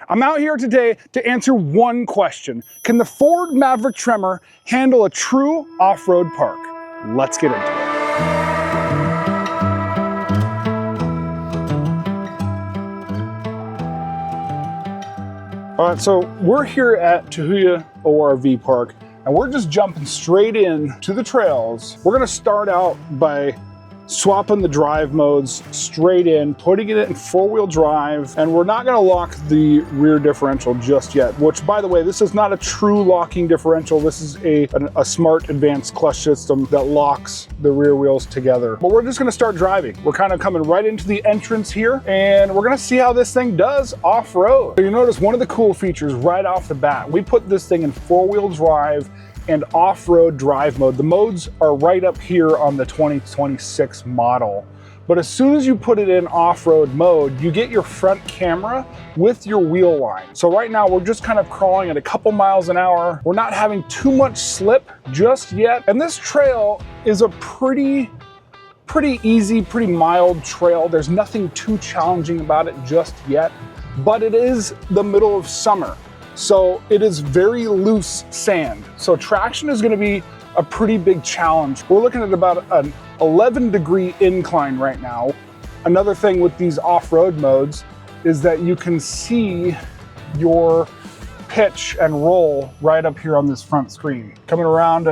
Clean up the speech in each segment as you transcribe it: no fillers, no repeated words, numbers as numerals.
I'm out here today to answer one question. Can the Ford Maverick Tremor handle a true off-road park? Let's get into it. All right, so we're here at Tahuya ORV Park, and we're just jumping straight in to the trails. We're gonna start out by swapping the drive modes straight in, putting it in four-wheel drive, and we're not gonna lock the rear differential just yet, which, by the way, this is not a true locking differential. This is a smart advanced clutch system that locks the rear wheels together. But we're just gonna start driving. We're kind of coming right into the entrance here, and we're gonna see how this thing does off-road. So you notice one of the cool features right off the bat, we put this thing in four-wheel drive and off-road drive mode. The modes are right up here on the 2026 model. But as soon as you put it in off-road mode, you get your front camera with your wheel line. So right now we're just kind of crawling at a couple miles an hour. We're not having too much slip just yet. And this trail is a pretty easy, pretty mild trail. There's nothing too challenging about it just yet, but it is the middle of summer. So it is very loose sand. So traction is gonna be a pretty big challenge. We're looking at about an 11-degree incline right now. Another thing with these off-road modes is that you can see your pitch and roll right up here on this front screen. Coming around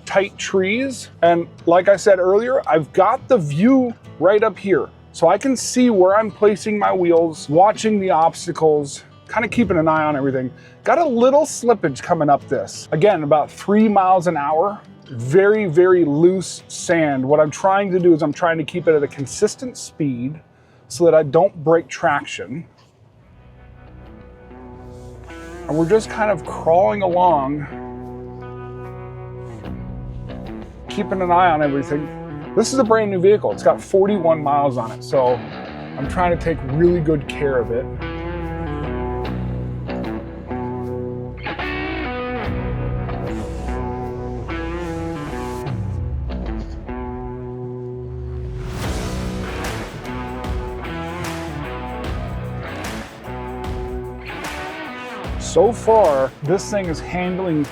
tight trees. And like I said earlier, I've got the view right up here. So I can see where I'm placing my wheels, watching the obstacles, kind of keeping an eye on everything. Got a little slippage coming up this. Again, about 3 miles an hour, very, very loose sand. What I'm trying to do is I'm trying to keep it at a consistent speed so that I don't break traction. And we're just kind of crawling along, keeping an eye on everything. This is a brand new vehicle. It's got 41 miles on it, so I'm trying to take really good care of it. So far, this thing is handling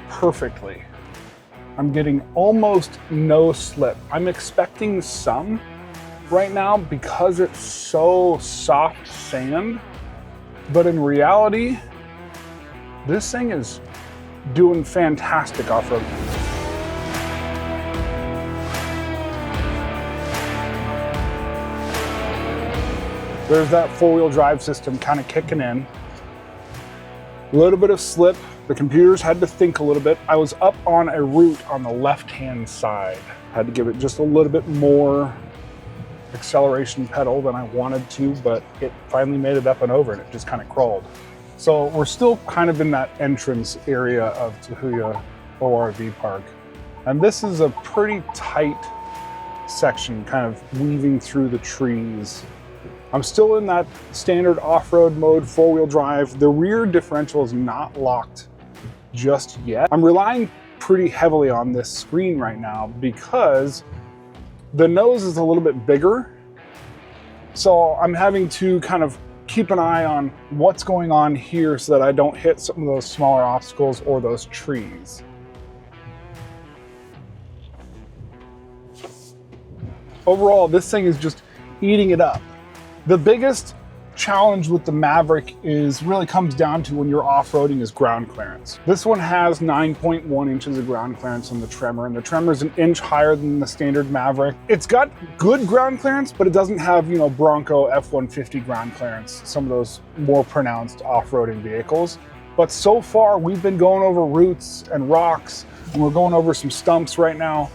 perfectly. I'm getting almost no slip. I'm expecting some right now because it's so soft sand, but in reality, this thing is doing fantastic off-road. There's that four-wheel drive system kind of kicking in. A little bit of slip. The computers had to think a little bit. I was up on a route on the left-hand side. Had to give it just a little bit more acceleration pedal than I wanted to, but it finally made it up and over and it just kind of crawled. So we're still kind of in that entrance area of Tahuya ORV Park. And this is a pretty tight section, kind of weaving through the trees. I'm still in that standard off-road mode, four-wheel drive. The rear differential is not locked just yet. I'm relying pretty heavily on this screen right now because the nose is a little bit bigger. So I'm having to kind of keep an eye on what's going on here so that I don't hit some of those smaller obstacles or those trees. Overall, this thing is just eating it up. The biggest challenge with the Maverick really comes down to when you're off-roading is ground clearance. This one has 9.1 inches of ground clearance on the Tremor, and the Tremor is an inch higher than the standard Maverick. It's got good ground clearance, but it doesn't have, you know, Bronco F-150 ground clearance, some of those more pronounced off-roading vehicles. But so far, we've been going over roots and rocks, and we're going over some stumps right now,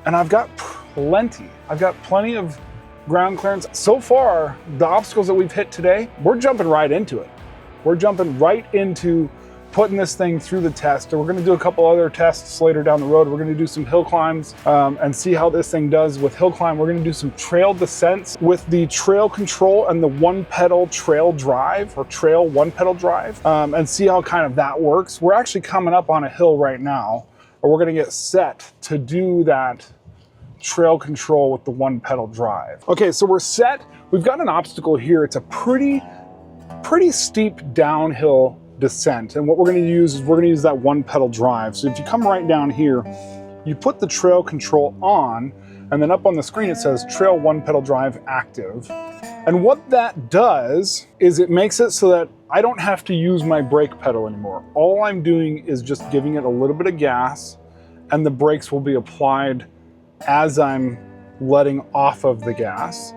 and I've got plenty of ground clearance. So far, the obstacles that we've hit today, we're jumping right into it. We're jumping right into putting this thing through the test. And we're gonna do a couple other tests later down the road. We're gonna do some hill climbs and see how this thing does with hill climb. We're gonna do some trail descents with the trail control and the one pedal trail drive or trail one pedal drive and see how kind of that works. We're actually coming up on a hill right now, or we're gonna get set to do that trail control with the one pedal drive. Okay, so we're set. We've got an obstacle here. It's a pretty pretty steep downhill descent. And what we're gonna use is we're gonna use that one pedal drive. So if you come right down here, you put the trail control on, and then up on the screen it says trail one pedal drive active. And what that does is it makes it so that I don't have to use my brake pedal anymore. All I'm doing is just giving it a little bit of gas, and the brakes will be applied as I'm letting off of the gas.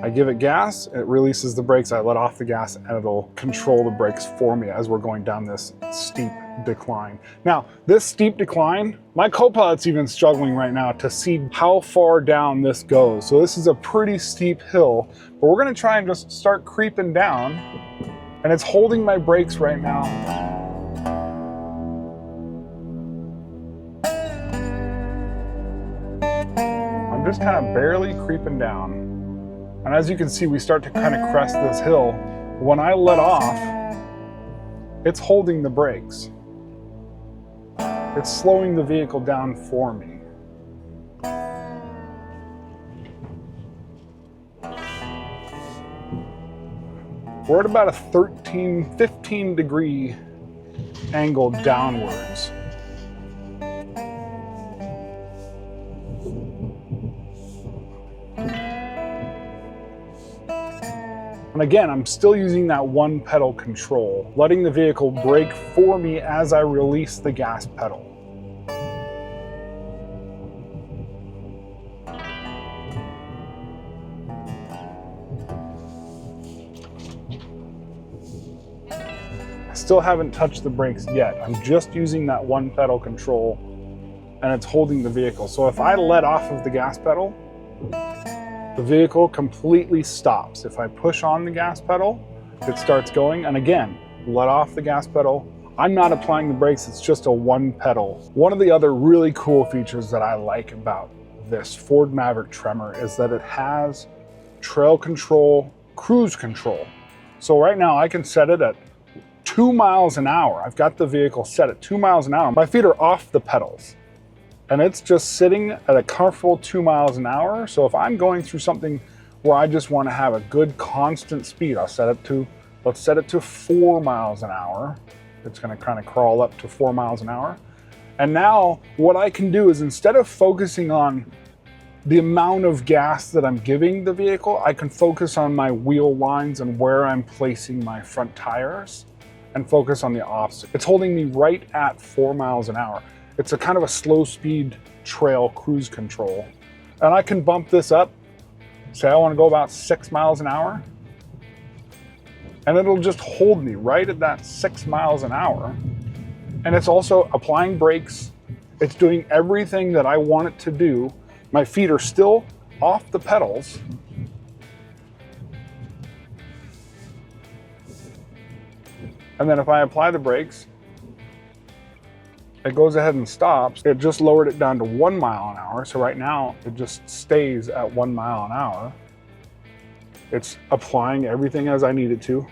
I give it gas, it releases the brakes, I let off the gas, and it'll control the brakes for me as we're going down this steep decline. Now, this steep decline, my co-pilot's even struggling right now to see how far down this goes. So this is a pretty steep hill, but we're gonna try and just start creeping down, and it's holding my brakes right now. I'm just kind of barely creeping down. And as you can see, we start to kind of crest this hill. When I let off, it's holding the brakes. It's slowing the vehicle down for me. We're at about a 15 degree angle downwards. And again, I'm still using that one pedal control, letting the vehicle brake for me as I release the gas pedal. I still haven't touched the brakes yet. I'm just using that one pedal control, and it's holding the vehicle. So if I let off of the gas pedal, the vehicle completely stops. If I push on the gas pedal, it starts going. And again, let off the gas pedal. I'm not applying the brakes, it's just a one pedal. One of the other really cool features that I like about this Ford Maverick Tremor is that it has trail control, cruise control. So right now I can set it at 2 miles an hour. I've got the vehicle set at 2 miles an hour. My feet are off the pedals, and it's just sitting at a comfortable 2 miles an hour. So if I'm going through something where I just want to have a good constant speed, I'll set it to, let's set it to 4 miles an hour. It's going to kind of crawl up to 4 miles an hour. And now what I can do is, instead of focusing on the amount of gas that I'm giving the vehicle, I can focus on my wheel lines and where I'm placing my front tires and focus on the opposite. It's holding me right at 4 miles an hour. It's a kind of a slow speed trail cruise control. And I can bump this up. Say I want to go about 6 miles an hour. And it'll just hold me right at that 6 miles an hour. And it's also applying brakes. It's doing everything that I want it to do. My feet are still off the pedals. And then if I apply the brakes, it goes ahead and stops. It just lowered it down to 1 mile an hour. So right now it just stays at 1 mile an hour. It's applying everything as I need it to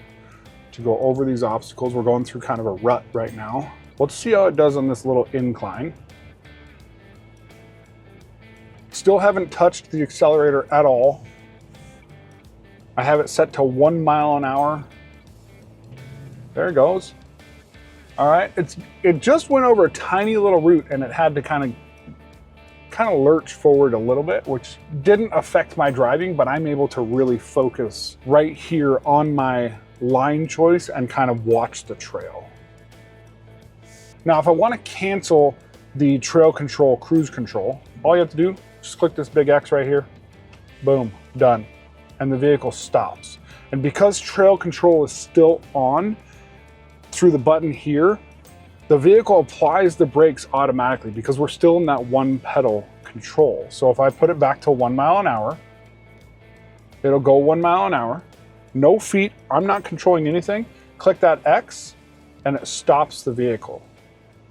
go over these obstacles. We're going through kind of a rut right now. Let's see how it does on this little incline. Still haven't touched the accelerator at all. I have it set to 1 mile an hour. There it goes. All right, it just went over a tiny little root, and it had to kind of lurch forward a little bit, which didn't affect my driving, but I'm able to really focus right here on my line choice and kind of watch the trail. Now, if I want to cancel the trail control, cruise control, all you have to do, just click this big X right here, boom, done. And the vehicle stops. And because trail control is still on, through the button here, the vehicle applies the brakes automatically because we're still in that one pedal control. So if I put it back to 1 mile an hour, it'll go 1 mile an hour, no feet, I'm not controlling anything. Click that X and it stops the vehicle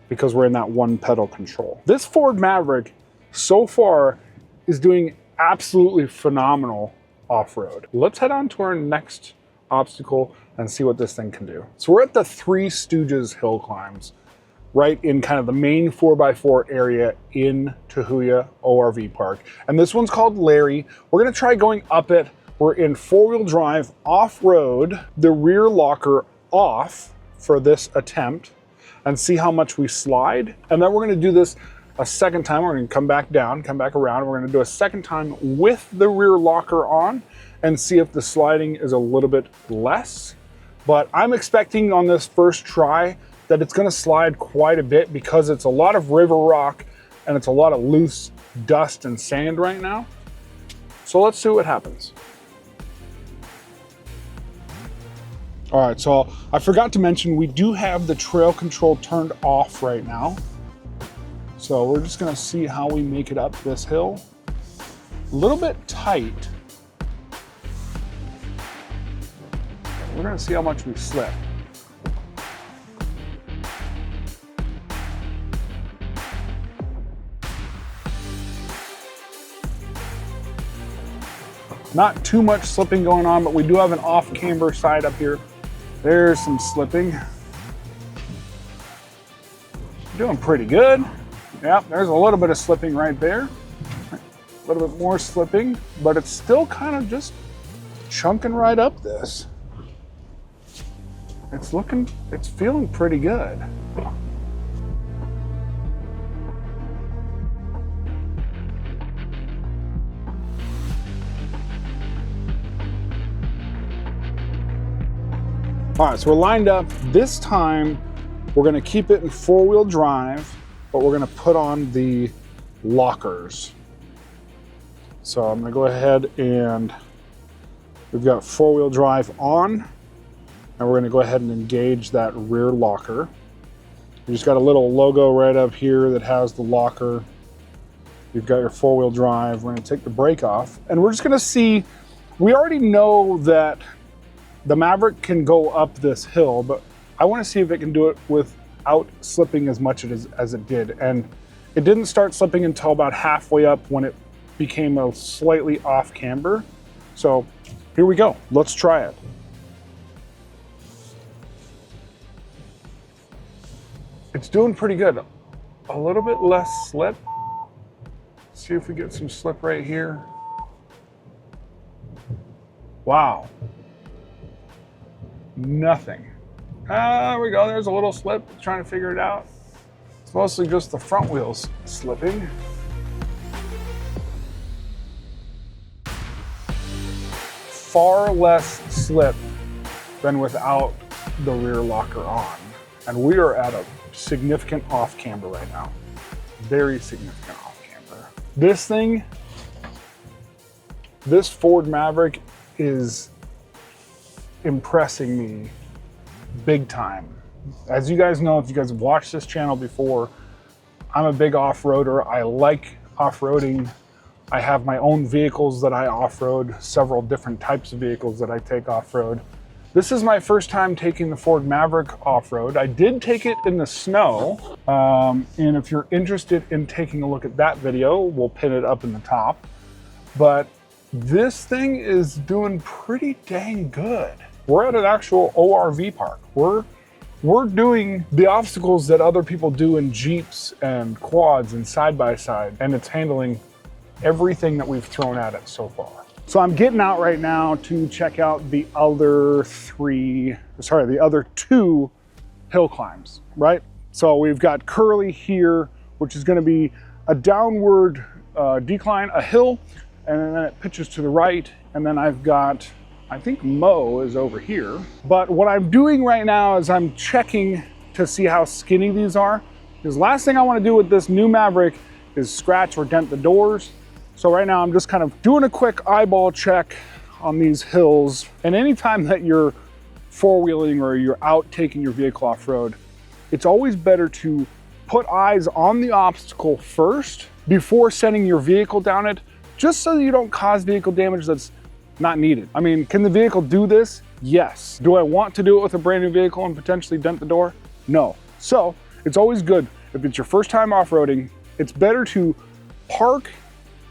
because we're in that one pedal control. This Ford Maverick so far is doing absolutely phenomenal off-road. Let's head on to our next obstacle and see what this thing can do. So we're at the Three Stooges hill climbs, right in kind of the main 4x4 area in Tahuya ORV Park. And this one's called Larry. We're gonna try going up it We're in four-wheel drive off-road, the rear locker off for this attempt, and see how much we slide. And then we're gonna do this a second time. We're gonna come back down, come back around. We're gonna do a second time with the rear locker on and see if the sliding is a little bit less. But I'm expecting on this first try that it's gonna slide quite a bit because it's a lot of river rock and it's a lot of loose dust and sand right now. So let's see what happens. All right, so I forgot to mention we do have the trail control turned off right now. So we're just gonna see how we make it up this hill. A little bit tight. We're gonna see how much we slip. Not too much slipping going on, but we do have an off camber side up here. There's some slipping. Doing pretty good. Yeah, there's a little bit of slipping right there. A little bit more slipping, but it's still kind of just chunking right up this. It's feeling pretty good. All right, so we're lined up. This time, we're gonna keep it in four-wheel drive, but we're gonna put on the lockers. So I'm gonna go ahead and we've got four-wheel drive on, and we're gonna go ahead and engage that rear locker. You just got a little logo right up here that has the locker. You've got your four-wheel drive. We're gonna take the brake off, and we're just gonna see, we already know that the Maverick can go up this hill, but I want to see if it can do it without slipping as much as it did. And it didn't start slipping until about halfway up when it became a slightly off camber. So here we go. Let's try it. It's doing pretty good. A little bit less slip. See if we get some slip right here. Wow. Nothing. There we go, there's a little slip, trying to figure it out. It's mostly just the front wheels slipping. Far less slip than without the rear locker on. And we are at a significant off camber right now. Very significant off camber. This thing, this Ford Maverick is impressing me big time. As you guys know, if you guys have watched this channel before, I'm a big off-roader. I like off-roading. I have my own vehicles that I off-road, several different types of vehicles that I take off-road. This is my first time taking the Ford Maverick off-road. I did take it in the snow, and if you're interested in taking a look at that video, we'll pin it up in the top. But this thing is doing pretty dang good. We're at an actual ORV park. We're doing the obstacles that other people do in Jeeps and quads and side-by-side, and it's handling everything that we've thrown at it so far. So I'm getting out right now to check out the other two hill climbs, right? So we've got Curly here, which is gonna be a downward decline, a hill, and then it pitches to the right, and then I've got, I think Mo is over here. But what I'm doing right now is I'm checking to see how skinny these are. Because last thing I want to do with this new Maverick is scratch or dent the doors. So right now I'm just kind of doing a quick eyeball check on these hills. And anytime that you're four-wheeling or you're out taking your vehicle off-road, it's always better to put eyes on the obstacle first before sending your vehicle down it, just so you don't cause vehicle damage that's not needed. I mean, can the vehicle do this? Yes. Do I want to do it with a brand new vehicle and potentially dent the door? No. So it's always good, if it's your first time off-roading, it's better to park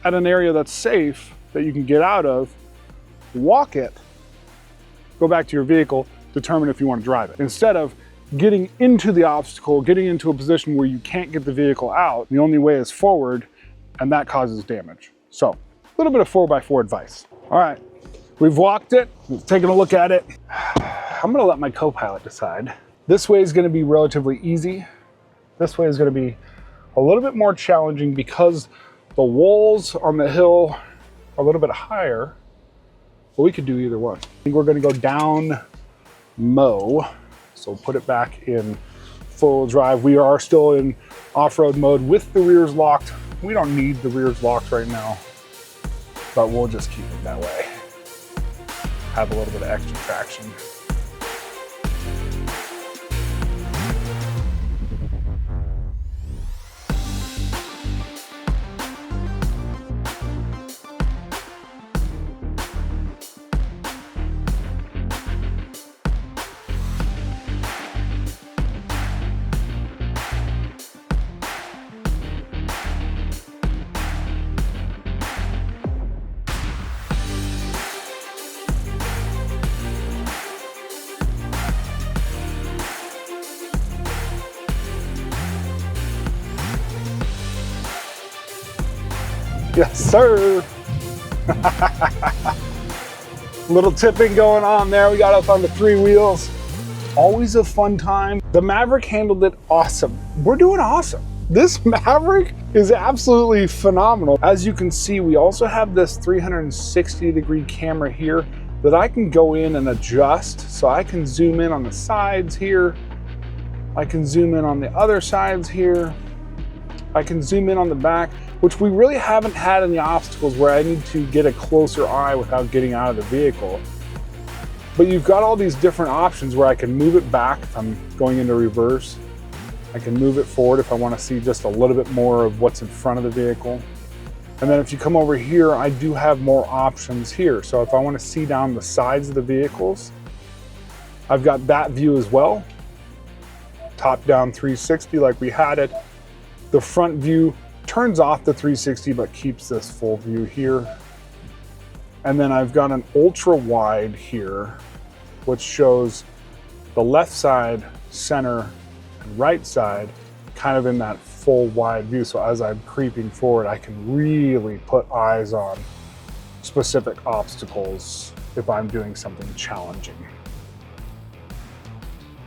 at an area that's safe that you can get out of, walk it, go back to your vehicle, determine if you want to drive it. Instead of getting into the obstacle, getting into a position where you can't get the vehicle out, the only way is forward, and that causes damage. So a little bit of 4x4 advice. All right, We've walked it, we've taken a look at it. I'm gonna let my co-pilot decide. This way is gonna be relatively easy. This way is gonna be a little bit more challenging because the walls on the hill are a little bit higher, but we could do either one. I think we're gonna go down Mo, so put it back in full drive. We are still in off-road mode with the rears locked. We don't need the rears locked right now, but we'll just keep it that way. Have a little bit of extra traction. Yes, sir. Little tipping going on there. We got up on the 3 wheels. Always a fun time. The Maverick handled it awesome. We're doing awesome. This Maverick is absolutely phenomenal. As you can see, we also have this 360-degree camera here that I can go in and adjust. So I can zoom in on the sides here. I can zoom in on the other sides here. I can zoom in on the back, which we really haven't had any obstacles where I need to get a closer eye without getting out of the vehicle. But you've got all these different options where I can move it back if I'm going into reverse. I can move it forward if I want to see just a little bit more of what's in front of the vehicle. And then if you come over here, I do have more options here. So if I want to see down the sides of the vehicles, I've got that view as well. Top down 360 like we had it. The front view turns off the 360 but keeps this full view here. And then I've got an ultra wide here, which shows the left side, center, and right side kind of in that full wide view. So as I'm creeping forward, I can really put eyes on specific obstacles if I'm doing something challenging.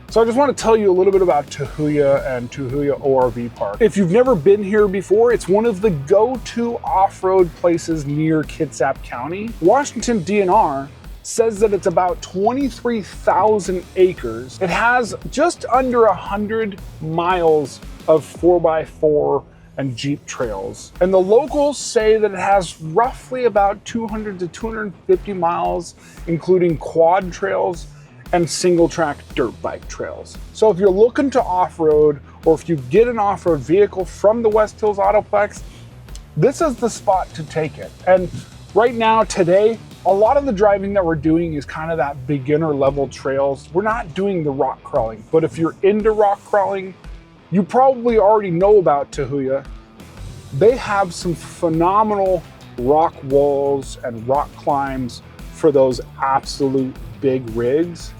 So I just want to tell you a little bit about Tahuya and Tahuya ORV Park. If you've never been here before, it's one of the go-to off-road places near Kitsap County. Washington DNR says that it's about 23,000 acres. It has just under 100 miles of 4x4 and Jeep trails. And the locals say that it has roughly about 200 to 250 miles, including quad trails and single track dirt bike trails. So if you're looking to off-road, or if you get an off-road vehicle from the West Hills Autoplex, this is the spot to take it. And right now, today, a lot of the driving that we're doing is kind of that beginner level trails. We're not doing the rock crawling, but if you're into rock crawling, you probably already know about Tahuya. They have some phenomenal rock walls and rock climbs for those absolute big rigs.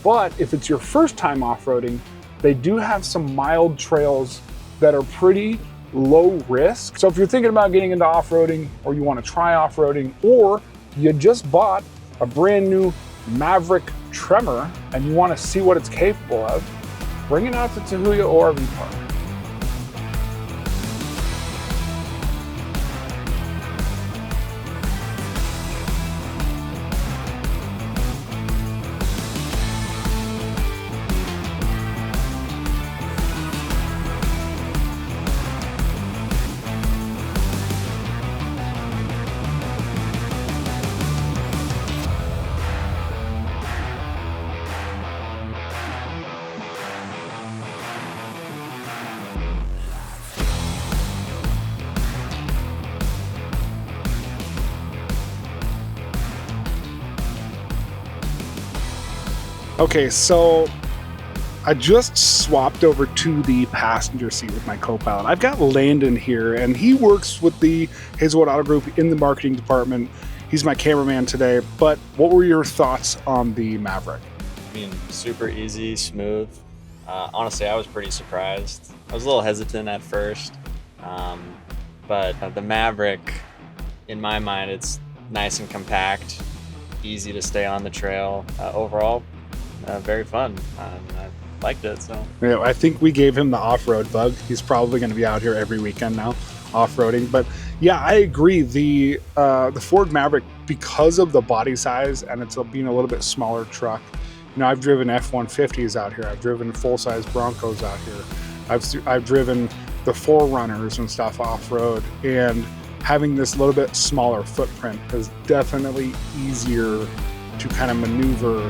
But if it's your first time off-roading, they do have some mild trails that are pretty low risk. So if you're thinking about getting into off-roading, or you want to try off-roading, or you just bought a brand new Maverick Tremor and you want to see what it's capable of, bring it out to Tahuya ORV Park. Okay, so I just swapped over to the passenger seat with my co-pilot. I've got Landon here, and he works with the Hazelwood Auto Group in the marketing department. He's my cameraman today, but what were your thoughts on the Maverick? I mean, super easy, smooth. Honestly, I was pretty surprised. I was a little hesitant at first, but the Maverick, in my mind, it's nice and compact. easy to stay on the trail. Overall, very fun. I liked it. So yeah, I think we gave him the off-road bug. He's probably going to be out here every weekend now, off-roading. But yeah, I agree. The Ford Maverick, because of the body size and it's being a little bit smaller truck. You know, I've driven F-150s out here. I've driven full-size Broncos out here. I've driven the 4Runners and stuff off-road, and having this little bit smaller footprint is definitely easier to kind of maneuver.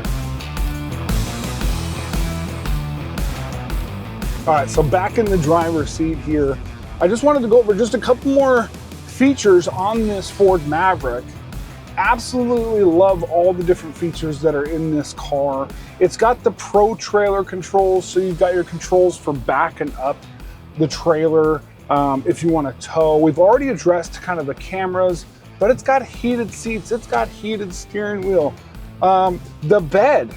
All right, so back in the driver's seat here, I just wanted to go over just a couple more features on this Ford Maverick. Absolutely love all the different features that are in this car. It's got the Pro trailer controls, so you've got your controls for backing up the trailer if you want to tow. We've already addressed kind of the cameras, but it's got heated seats, it's got heated steering wheel. The bed,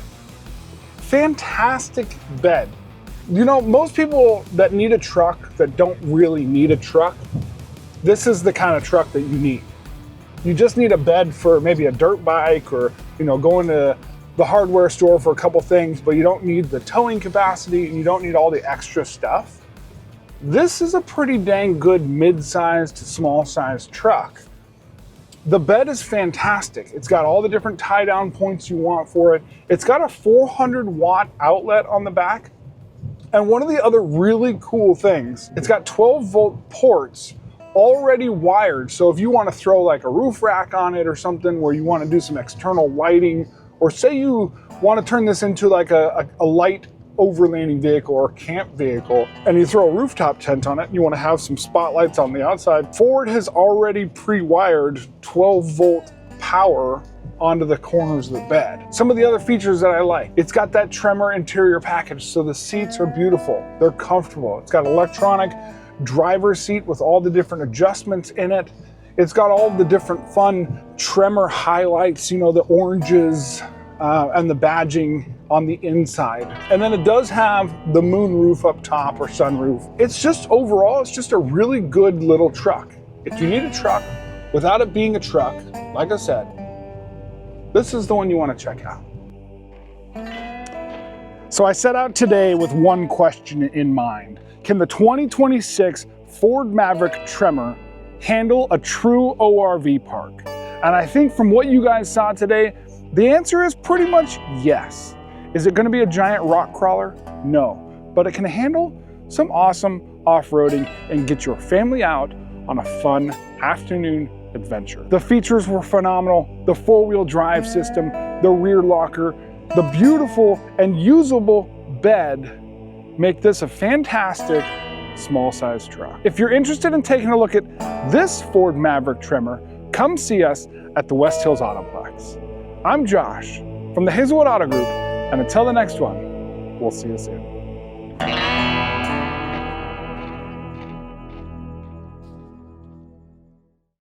fantastic bed. You know, most people that need a truck that don't really need a truck, this is the kind of truck that you need. You just need a bed for maybe a dirt bike, or, you know, going to the hardware store for a couple things, but you don't need the towing capacity and you don't need all the extra stuff. This is a pretty dang good mid-sized to small-sized truck. The bed is fantastic. It's got all the different tie-down points you want for it. It's got a 400-watt outlet on the back. And one of the other really cool things, it's got 12-volt ports already wired. So if you want to throw like a roof rack on it or something, where you want to do some external lighting, or say you want to turn this into like a light overlanding vehicle or camp vehicle, and you throw a rooftop tent on it and you want to have some spotlights on the outside, Ford has already pre-wired 12-volt power onto the corners of the bed. Some of the other features that I like, it's got that Tremor interior package, so the seats are beautiful, they're comfortable. It's got electronic driver's seat with all the different adjustments in it. It's got all the different fun Tremor highlights, you know, the oranges and the badging on the inside. And then it does have the moon roof up top, or sunroof. It's just overall, it's just a really good little truck. If you need a truck without it being a truck, like I said, this is the one you want to check out. So I set out today with one question in mind. Can the 2026 Ford Maverick Tremor handle a true ORV park? And I think from what you guys saw today, the answer is pretty much yes. Is it going to be a giant rock crawler? No, but it can handle some awesome off-roading and get your family out on a fun afternoon adventure. The features were phenomenal. The four-wheel drive system, the rear locker, the beautiful and usable bed make this a fantastic small-sized truck. If you're interested in taking a look at this Ford Maverick Tremor, come see us at the West Hills Autoplex. I'm Josh from the Hazelwood Auto Group, and until the next one, we'll see you soon.